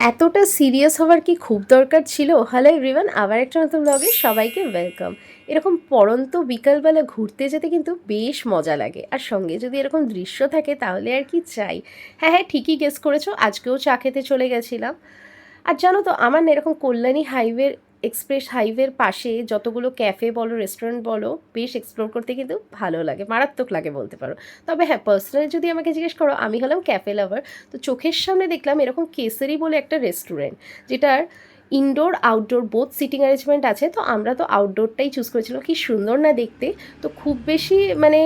এতটা সিরিয়াস হওয়ার কি খুব দরকার ছিল? হ্যালো এভরিওয়ান, আবার একটা নতুন ব্লগে সবাইকে ওয়েলকাম। এরকম পড়ন্ত বিকালবেলা ঘুরতে যেতে কিন্তু বেশ মজা লাগে, আর সঙ্গে যদি এরকম দৃশ্য থাকে তাহলে আর কি চাই। হ্যাঁ হ্যাঁ, ঠিকই গেস করেছো, আজকেও চা খেতে চলে গেছিলাম। আর জানো তো, আমার না এরকম কল্যাণী হাইওয়ের এক্সপ্রেস হাইওয়ের পাশে যতগুলো ক্যাফে বলো, রেস্টুরেন্ট বলো, বেশ এক্সপ্লোর করতে কিন্তু ভালো লাগে, মারাত্মক লাগে বলতে পারো। তবে হ্যাঁ, পার্সোনালি যদি আমাকে জিজ্ঞেস করো, আমি হলাম ক্যাফে লাভার। তো চোখের সামনে দেখলাম এরকম কেসারি বলে একটা রেস্টুরেন্ট, যেটার indoor outdoor both seating arrangement আছে। তো আমরা তো আউটডোরটাই চুজ করেছিলাম, কি সুন্দর না দেখতে। তো খুব বেশি মানে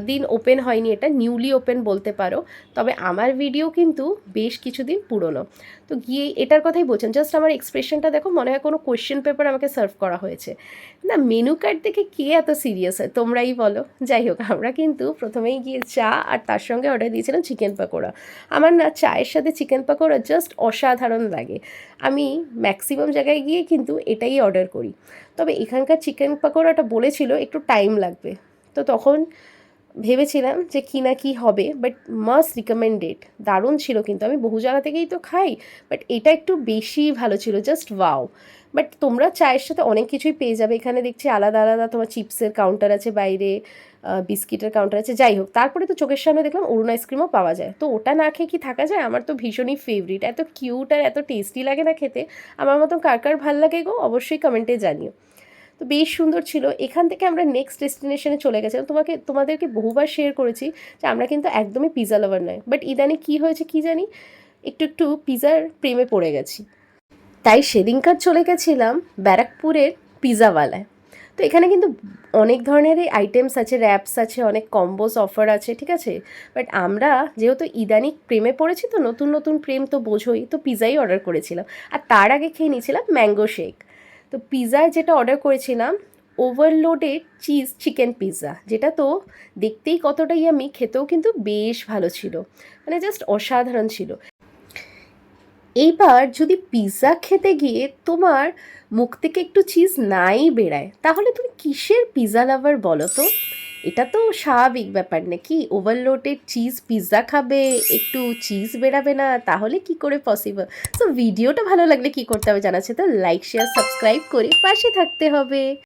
দিন ওপেন হয়নি, এটা নিউলি ওপেন বলতে পারো। তবে আমার ভিডিও কিন্তু বেশ কিছুদিন পুরনো। তো গিয়ে এটার কথাই বলছেন, জাস্ট আমার এক্সপ্রেশনটা দেখো, মনে হয় কোনো কোয়েশ্চেন পেপার আমাকে সার্ভ করা হয়েছে। না, মেনু কার্ড দেখে কে এত সিরিয়াস হয় তোমরাই বলো। যাই হোক, আমরা কিন্তু প্রথমেই গিয়ে চা আর তার সঙ্গে অর্ডার দিয়েছিলাম চিকেন পাকোড়া। আমার না চায়ের সাথে চিকেন পাকোড়া জাস্ট অসাধারণ লাগে। আমি ম্যাক্সিমাম জায়গায় গিয়ে কিন্তু এটাই অর্ডার করি। তবে এখানকার চিকেন পাকোড়াটা বলেছিল একটু টাইম লাগবে। তো তখন ভেবেছিলাম যে কী না কী হবে, বাট মাস্ট রিকমেন্ডেড, দারুণ ছিল। কিন্তু আমি বহু জায়গা থেকেই তো খাই, বাট এটা একটু বেশি ভালো ছিল, জাস্ট ওয়াও। বাট তোমরা চায়ের সাথে অনেক কিছুই পেয়ে যাবে এখানে, দেখছি আলাদা আলাদা তোমার চিপসের কাউন্টার আছে বাইরে, বিস্কিটের কাউন্টার আছে। যাই হোক, তারপরে তো চোখের সামনে দেখলাম অরুণ আইসক্রিমও পাওয়া যায়। তো ওটা না খেয়ে কি থাকা যায়? আমার তো ভীষণই ফেভারিট, এত কিউট আর এত টেস্টি লাগে না খেতে। আমার মতন কার কার ভাল লাগে গো, অবশ্যই কমেন্টে জানিও। তো বেশ সুন্দর ছিল। এখান থেকে আমরা নেক্সট ডেস্টিনেশনে চলে গেছিলাম। তোমাদেরকে বহুবার শেয়ার করেছি যে আমরা কিন্তু একদমই পিজা লাভার নয়, বাট ইদানিং কী হয়েছে কি জানি, একটু একটু পিজার প্রেমে পড়ে গেছি। তাই সেদিনকার চলে গেছিলাম ব্যারাকপুরের পিজাওয়ালায়। তো এখানে কিন্তু অনেক ধরনেরই আইটেমস আছে, র্যাপস আছে, অনেক কম্বোস অফার আছে, ঠিক আছে। বাট আমরা যেহেতু ইদানিং প্রেমে পড়েছি, তো নতুন নতুন প্রেম তো বোঝোই, তো পিজাই অর্ডার করেছিলাম। আর তার আগে খেয়ে নিয়েছিলাম ম্যাঙ্গো শেক। তো পিজায় যেটা অর্ডার করেছিলাম, ওভারলোডেড চিজ চিকেন পিৎজা, যেটা তো দেখতেই কতটা ইয়ামি, খেতেও কিন্তু বেশ ভালো ছিল, মানে জাস্ট অসাধারণ ছিল। এইবার যদি পিৎজা খেতে গিয়ে তোমার মুখ থেকে একটু চিজ নাই বেরায়, তাহলে তুমি কিসের পিৎজা লাভার বলো তো? এটা তো স্বাভাবিক ব্যাপার নাকি? ওভারলোডেড চিজ পিৎজা খাবে, একটু চিজ বেরাবে না, তাহলে কি করে পসিবল? সো ভিডিওটা ভালো লাগলে কি করতে হবে জানাচ্ছে তো, লাইক শেয়ার সাবস্ক্রাইব করে পাশে থাকতে হবে।